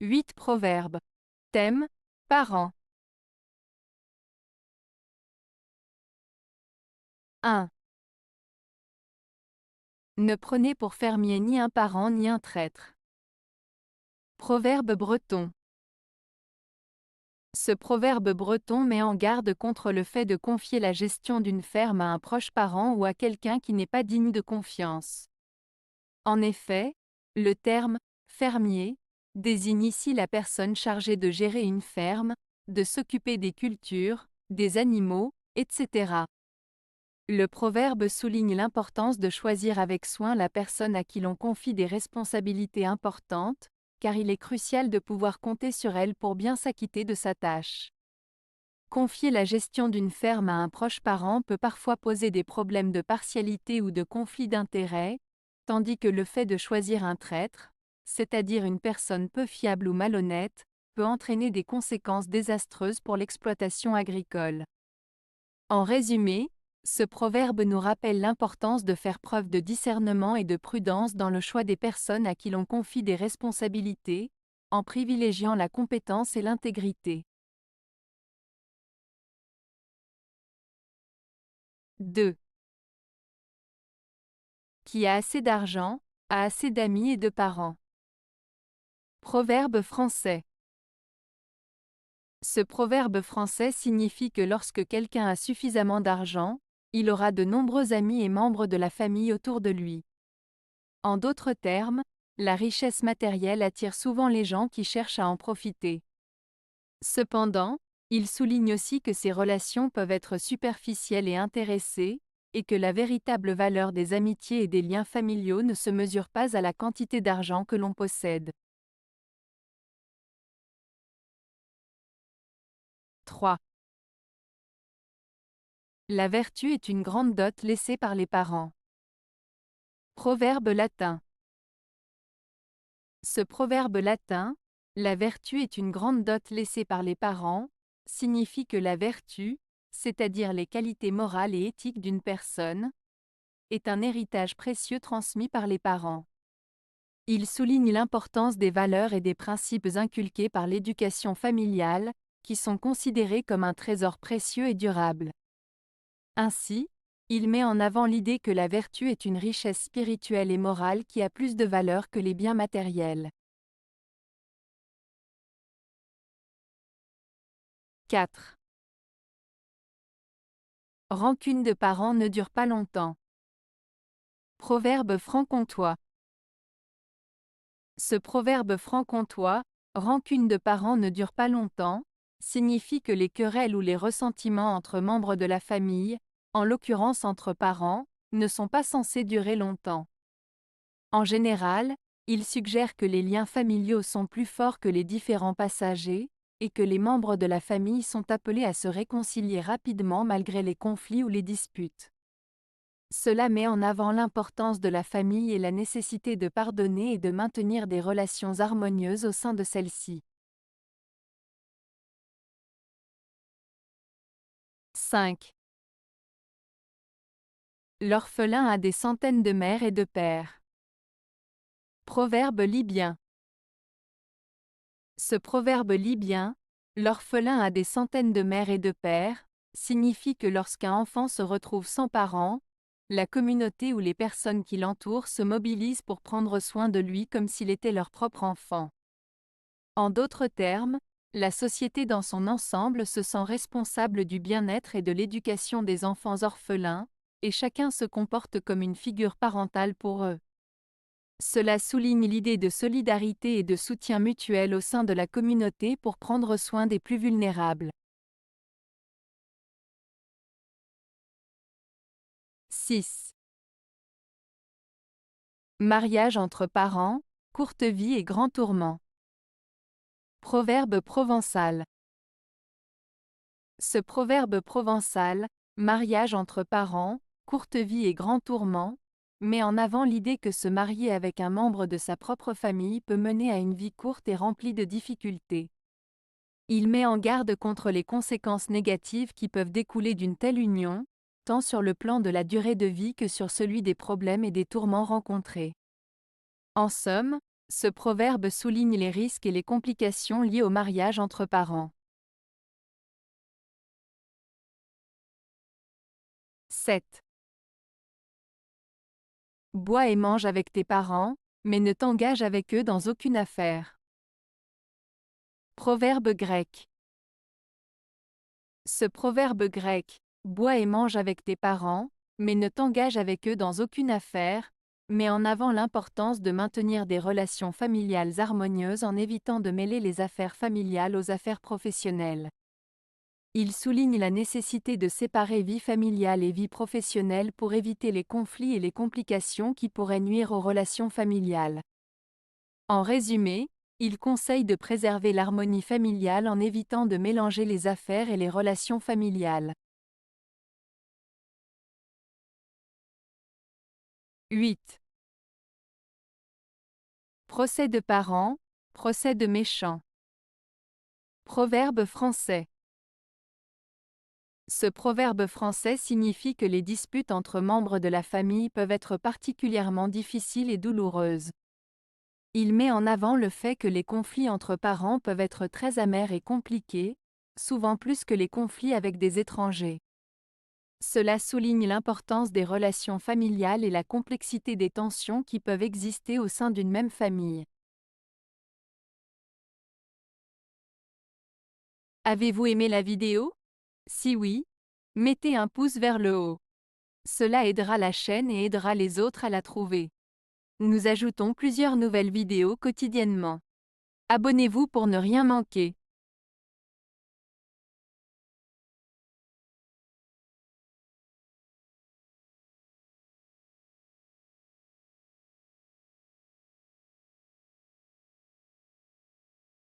8 proverbes. Thème, parents. 1. Ne prenez pour fermier ni un parent ni un traître. Proverbe breton. Ce proverbe breton met en garde contre le fait de confier la gestion d'une ferme à un proche parent ou à quelqu'un qui n'est pas digne de confiance. En effet, le terme « fermier » désigne ici la personne chargée de gérer une ferme, de s'occuper des cultures, des animaux, etc. Le proverbe souligne l'importance de choisir avec soin la personne à qui l'on confie des responsabilités importantes, car il est crucial de pouvoir compter sur elle pour bien s'acquitter de sa tâche. Confier la gestion d'une ferme à un proche parent peut parfois poser des problèmes de partialité ou de conflit d'intérêts, tandis que le fait de choisir un traître, c'est-à-dire une personne peu fiable ou malhonnête, peut entraîner des conséquences désastreuses pour l'exploitation agricole. En résumé, ce proverbe nous rappelle l'importance de faire preuve de discernement et de prudence dans le choix des personnes à qui l'on confie des responsabilités, en privilégiant la compétence et l'intégrité. 2. Qui a assez d'argent, a assez d'amis et de parents. Proverbe français. Ce proverbe français signifie que lorsque quelqu'un a suffisamment d'argent, il aura de nombreux amis et membres de la famille autour de lui. En d'autres termes, la richesse matérielle attire souvent les gens qui cherchent à en profiter. Cependant, il souligne aussi que ces relations peuvent être superficielles et intéressées, et que la véritable valeur des amitiés et des liens familiaux ne se mesure pas à la quantité d'argent que l'on possède. 3. La vertu est une grande dot laissée par les parents. Proverbe latin. Ce proverbe latin, la vertu est une grande dot laissée par les parents, signifie que la vertu, c'est-à-dire les qualités morales et éthiques d'une personne, est un héritage précieux transmis par les parents. Il souligne l'importance des valeurs et des principes inculqués par l'éducation familiale, qui sont considérés comme un trésor précieux et durable. Ainsi, il met en avant l'idée que la vertu est une richesse spirituelle et morale qui a plus de valeur que les biens matériels. 4. Rancune de parents ne dure pas longtemps. Proverbe franc-comtois. Ce proverbe franc-comtois, rancune de parents ne dure pas longtemps, signifie que les querelles ou les ressentiments entre membres de la famille, en l'occurrence entre parents, ne sont pas censés durer longtemps. En général, il suggère que les liens familiaux sont plus forts que les différents passagers, et que les membres de la famille sont appelés à se réconcilier rapidement malgré les conflits ou les disputes. Cela met en avant l'importance de la famille et la nécessité de pardonner et de maintenir des relations harmonieuses au sein de celle-ci. 5. L'orphelin a des centaines de mères et de pères. Proverbe libyen. Ce proverbe libyen, l'orphelin a des centaines de mères et de pères, signifie que lorsqu'un enfant se retrouve sans parents, la communauté ou les personnes qui l'entourent se mobilisent pour prendre soin de lui comme s'il était leur propre enfant. En d'autres termes, la société dans son ensemble se sent responsable du bien-être et de l'éducation des enfants orphelins, et chacun se comporte comme une figure parentale pour eux. Cela souligne l'idée de solidarité et de soutien mutuel au sein de la communauté pour prendre soin des plus vulnérables. 6. Mariage entre parents, courte vie et grand tourment. Proverbe provençal. Ce proverbe provençal, mariage entre parents, courte vie et grand tourment, met en avant l'idée que se marier avec un membre de sa propre famille peut mener à une vie courte et remplie de difficultés. Il met en garde contre les conséquences négatives qui peuvent découler d'une telle union, tant sur le plan de la durée de vie que sur celui des problèmes et des tourments rencontrés. En somme, Ce proverbe souligne les risques et les complications liées au mariage entre parents. 7. Bois et mange avec tes parents, mais ne t'engage avec eux dans aucune affaire. Proverbe grec. Ce proverbe grec, bois et mange avec tes parents, mais ne t'engage avec eux dans aucune affaire, met en avant l'importance de maintenir des relations familiales harmonieuses en évitant de mêler les affaires familiales aux affaires professionnelles. Il souligne la nécessité de séparer vie familiale et vie professionnelle pour éviter les conflits et les complications qui pourraient nuire aux relations familiales. En résumé, il conseille de préserver l'harmonie familiale en évitant de mélanger les affaires et les relations familiales. 8. Procès de parents, procès de méchants. Proverbe français. Ce proverbe français signifie que les disputes entre membres de la famille peuvent être particulièrement difficiles et douloureuses. Il met en avant le fait que les conflits entre parents peuvent être très amers et compliqués, souvent plus que les conflits avec des étrangers. Cela souligne l'importance des relations familiales et la complexité des tensions qui peuvent exister au sein d'une même famille. Avez-vous aimé la vidéo? Si oui, mettez un pouce vers le haut. Cela aidera la chaîne et aidera les autres à la trouver. Nous ajoutons plusieurs nouvelles vidéos quotidiennement. Abonnez-vous pour ne rien manquer.